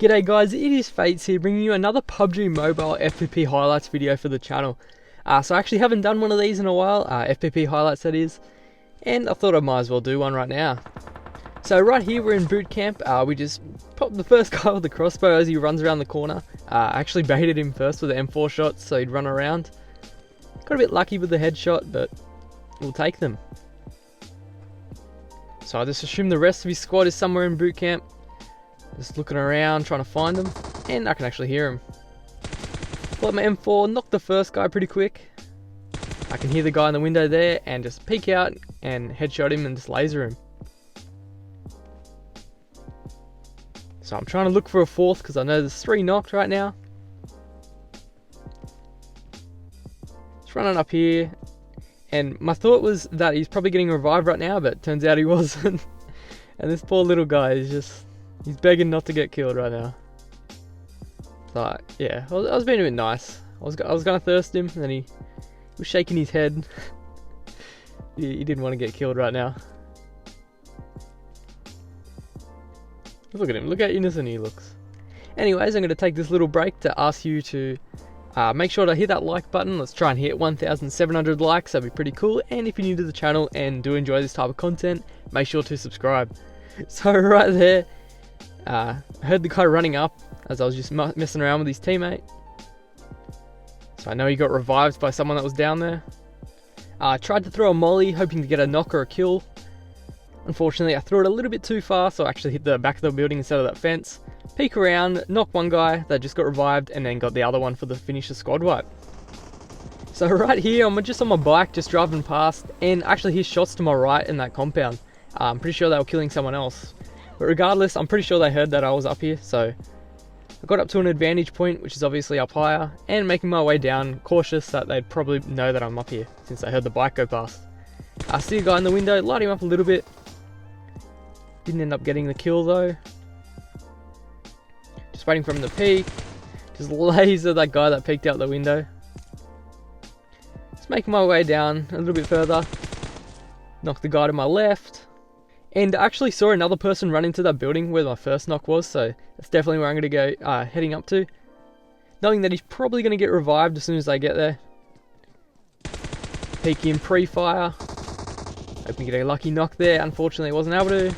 G'day guys, it is Feitz here bringing you another PUBG Mobile FPP highlights video for the channel. So I actually haven't done one of these in a while, FPP highlights that is, and I thought I might as well do one right now. So right here we're in boot camp. We just popped the first guy with the crossbow as he runs around the corner. I actually baited him first with the M4 shots so he'd run around. Got a bit lucky with the headshot, but we'll take them. So I just assume the rest of his squad is somewhere in boot camp. Just looking around, trying to find them, and I can actually hear him. Pull up my M4, knock the first guy pretty quick. I can hear the guy in the window there, and just peek out and headshot him and just laser him. So I'm trying to look for a fourth because I know there's 3 knocked right now. Just running up here, and my thought was that he's probably getting revived right now, but turns out he wasn't. And this poor little guy is just... he's begging not to get killed right now. So yeah, I was being a bit nice. I was gonna thirst him, and then he was shaking his head. he didn't want to get killed right now. Look at him, look how innocent he looks. Anyways, I'm going to take this little break to ask you to make sure to hit that like button. Let's try and hit 1,700 likes, that'd be pretty cool. And if you're new to the channel and do enjoy this type of content, make sure to subscribe. So right there, I heard the guy running up as I was just messing around with his teammate. So I know he got revived by someone that was down there. I tried to throw a molly hoping to get a knock or a kill. Unfortunately I threw it a little bit too far, so I actually hit the back of the building instead of that fence. Peek around, knock one guy that just got revived, and then got the other one for the finish the squad wipe. So right here I'm just on my bike just driving past, and actually hear shots to my right in that compound. I'm pretty sure they were killing someone else. But regardless, I'm pretty sure they heard that I was up here, so I got up to an advantage point, which is obviously up higher, and making my way down, cautious that they'd probably know that I'm up here, since they heard the bike go past. I see a guy in the window, light him up a little bit. Didn't end up getting the kill though. Just waiting for him to peek. Just laser that guy that peeked out the window. Just making my way down a little bit further. Knocked the guy to my left. And I actually saw another person run into that building where my first knock was, so that's definitely where I'm going to go heading up to. Knowing that he's probably going to get revived as soon as I get there. Peek in pre-fire. Hoping to get a lucky knock there, unfortunately I wasn't able to.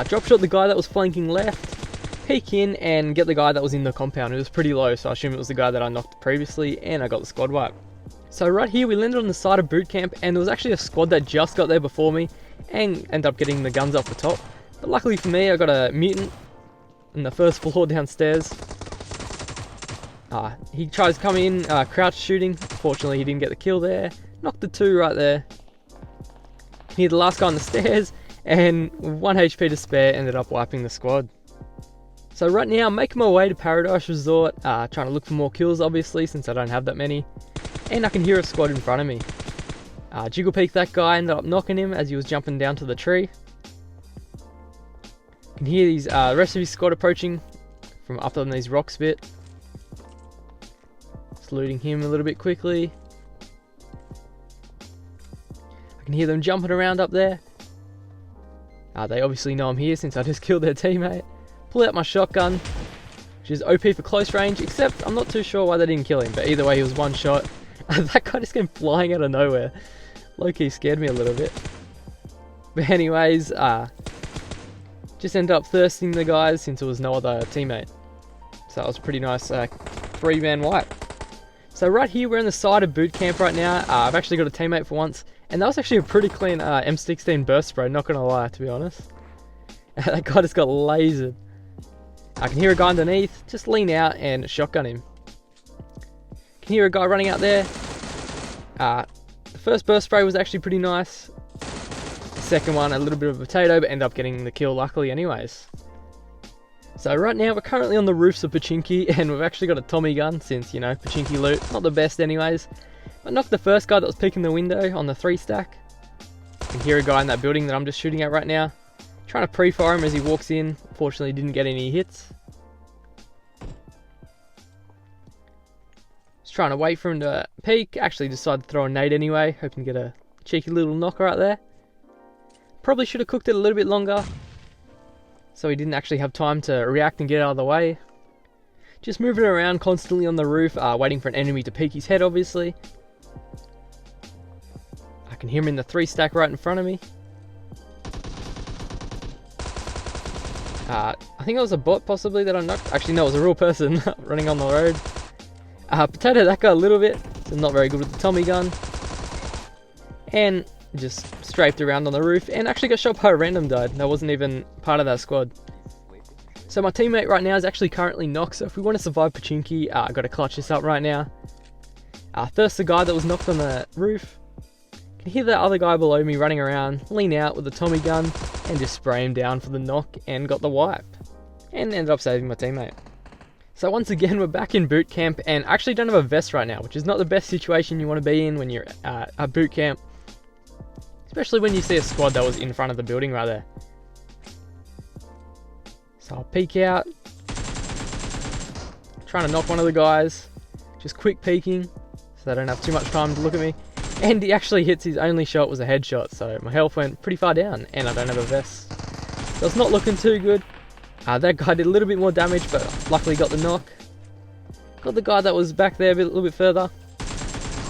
Drop shot the guy that was flanking left. Peek in and get the guy that was in the compound. It was pretty low, so I assume it was the guy that I knocked previously, and I got the squad wipe. So right here we landed on the side of boot camp, and there was actually a squad that just got there before me and ended up getting the guns off the top. But luckily for me, I got a mutant on the first floor downstairs. He tries to come in, crouch shooting. Fortunately he didn't get the kill there. Knocked the 2 right there. Hit the last guy on the stairs, and 1 HP to spare, ended up wiping the squad. So right now I'm making my way to Paradise Resort, trying to look for more kills obviously since I don't have that many. And I can hear a squad in front of me. Jiggle peek that guy, ended up knocking him as he was jumping down to the tree. Can hear these the rest of his squad approaching from up on these rocks a bit. Just looting him a little bit quickly. I can hear them jumping around up there. They obviously know I'm here since I just killed their teammate. Pull out my shotgun, which is OP for close range, except I'm not too sure why they didn't kill him, but either way he was one shot. That guy just came flying out of nowhere. Low-key scared me a little bit. But anyways, just ended up thirsting the guys since there was no other teammate. So that was a pretty nice 3-man wipe. So right here we're on the side of boot camp right now. I've actually got a teammate for once. And that was actually a pretty clean M16 burst spray, not gonna lie, to be honest. That guy just got lasered. I can hear a guy underneath, just lean out and shotgun him. Can hear a guy running out there. The first burst spray was actually pretty nice. The second one, a little bit of a potato, but ended up getting the kill luckily anyways. So right now we're currently on the roofs of Pachinki, and we've actually got a Tommy gun since, you know, Pachinki loot, not the best anyways. I knocked the first guy that was peeking the window on the 3 stack. I can hear a guy in that building that I'm just shooting at right now. Trying to pre-fire him as he walks in. Fortunately didn't get any hits. Just trying to wait for him to peek. Actually decided to throw a nade anyway, hoping to get a cheeky little knocker right there. Probably should have cooked it a little bit longer, so he didn't actually have time to react and get out of the way. Just moving around constantly on the roof, waiting for an enemy to peek his head, obviously. I can hear him in the 3 stack right in front of me. I think it was a bot possibly that I knocked. Actually, no, it was a real person running on the road. Potato that guy a little bit, so not very good with the Tommy gun. And just strafed around on the roof and actually got shot by a random dude. That wasn't even part of that squad. So my teammate right now is actually currently knocked, so if we want to survive Pachinki, I got to clutch this up right now. First the guy that was knocked on the roof. Can hear that other guy below me running around, lean out with the Tommy gun and just spray him down for the knock and got the wipe. And ended up saving my teammate. So once again we're back in boot camp and I actually don't have a vest right now, which is not the best situation you want to be in when you're at boot camp. Especially when you see a squad that was in front of the building right there. So I'll peek out. Trying to knock one of the guys. Just quick peeking, so they don't have too much time to look at me. And he actually hits, his only shot was a headshot, so my health went pretty far down, and I don't have a vest. So it's not looking too good. That guy did a little bit more damage, but luckily got the knock. Got the guy that was back there a little bit further.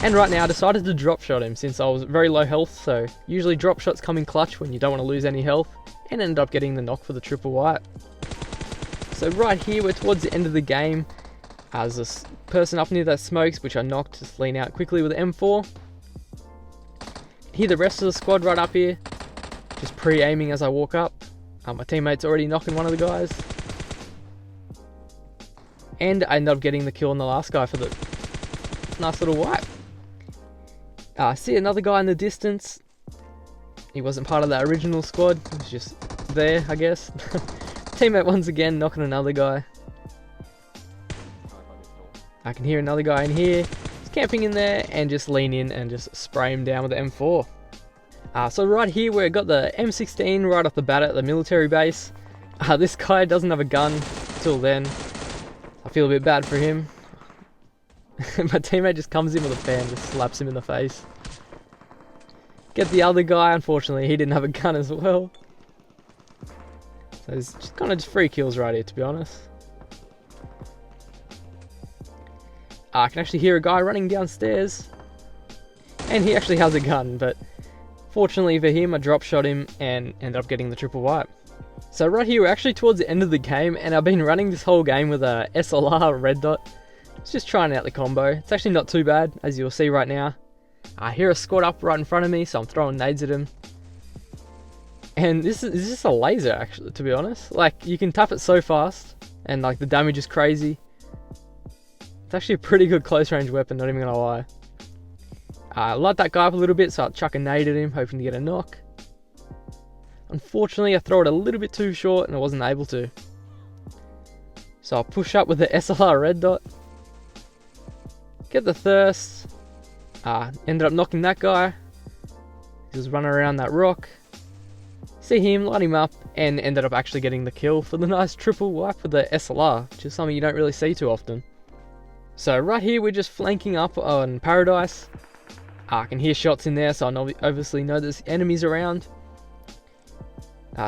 And right now I decided to drop shot him since I was very low health, so usually drop shots come in clutch when you don't want to lose any health, and ended up getting the knock for the triple wipe. So right here we're towards the end of the game. There's this person up near that smokes, which I knocked, just lean out quickly with the M4. Hear the rest of the squad right up here, just pre-aiming as I walk up. My teammate's already knocking one of the guys. And I ended up getting the kill on the last guy for the nice little wipe. I see another guy in the distance. He wasn't part of that original squad, he was just there, I guess. Teammate once again knocking another guy. I can hear another guy in here. He's camping in there and just lean in and just spray him down with the M4. So right here we've got the M16 right off the bat at the military base. This guy doesn't have a gun till then. I feel a bit bad for him. My teammate just comes in with a fan, just slaps him in the face. Get the other guy, unfortunately he didn't have a gun as well. So it's just kind of just free kills right here, to be honest. I can actually hear a guy running downstairs. And he actually has a gun, but fortunately for him I drop shot him and ended up getting the triple wipe. So right here we're actually towards the end of the game, and I've been running this whole game with a SLR red dot. It's just trying out the combo. It's actually not too bad, as you'll see right now. I hear a squad up right in front of me, so I'm throwing nades at him. And this is just a laser, actually, to be honest. Like, you can tap it so fast, and like the damage is crazy. It's actually a pretty good close range weapon, not even gonna lie. I light that guy up a little bit, so I'll chuck a nade at him, hoping to get a knock. Unfortunately, I throw it a little bit too short, and I wasn't able to. So I'll push up with the SLR red dot. Get the thirst. Ended up knocking that guy. He was running around that rock. See him, light him up, and ended up actually getting the kill for the nice triple wipe with the SLR, which is something you don't really see too often. So right here we're just flanking up on Paradise. I can hear shots in there, so I obviously know there's enemies around.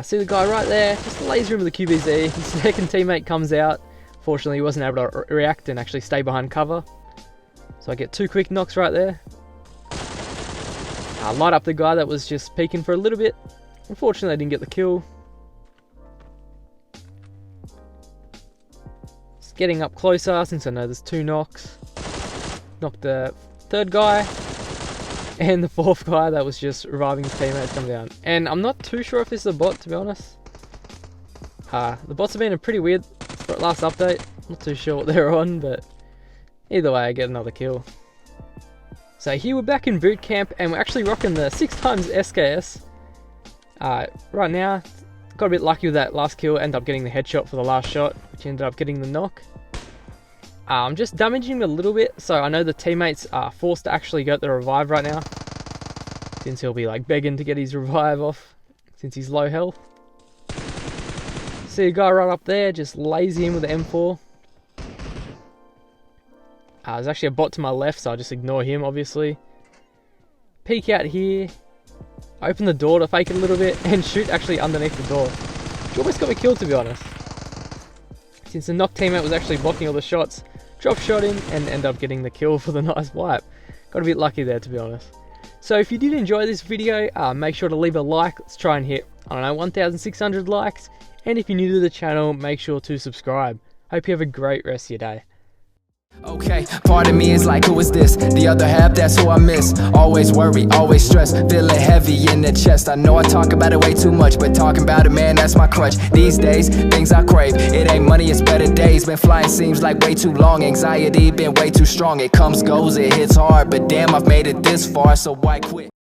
See the guy right there, just laser him with the QBZ. His second teammate comes out. Fortunately he wasn't able to react and actually stay behind cover. So I get 2 quick knocks right there. Light up the guy that was just peeking for a little bit. Unfortunately I didn't get the kill. Just getting up closer since I know there's 2 knocks. Knocked the third guy. And the fourth guy that was just reviving his teammates come down. And I'm not too sure if this is a bot, to be honest. The bots have been a pretty weird last update. Not too sure what they're on, but either way, I get another kill. So here we're back in boot camp, and we're actually rocking the 6x SKS. Right now, got a bit lucky with that last kill, ended up getting the headshot for the last shot, which ended up getting the knock. I'm just damaging him a little bit, so I know the teammates are forced to actually get the revive right now, since he'll be like begging to get his revive off, since he's low health. See a guy right up there, just lazy him with the M4. There's actually a bot to my left, so I'll just ignore him, obviously. Peek out here, open the door to fake it a little bit, and shoot actually underneath the door. Which almost got me killed, to be honest. since the knock teammate was actually blocking all the shots. Drop shot him and end up getting the kill for the nice wipe. Got a bit lucky there, to be honest. So if you did enjoy this video, make sure to leave a like. Let's try and hit, I don't know, 1,600 likes. And if you're new to the channel, make sure to subscribe. Hope you have a great rest of your day. Okay, part of me is like, who is this? The other half, that's who I miss. Always worry, always stress, feeling heavy in the chest. I know I talk about it way too much, but talking about it, man, that's my crutch. These days, things I crave, it ain't money, it's better days. Been flying seems like way too long, anxiety been way too strong. It comes, goes, it hits hard, but damn, I've made it this far, so why quit?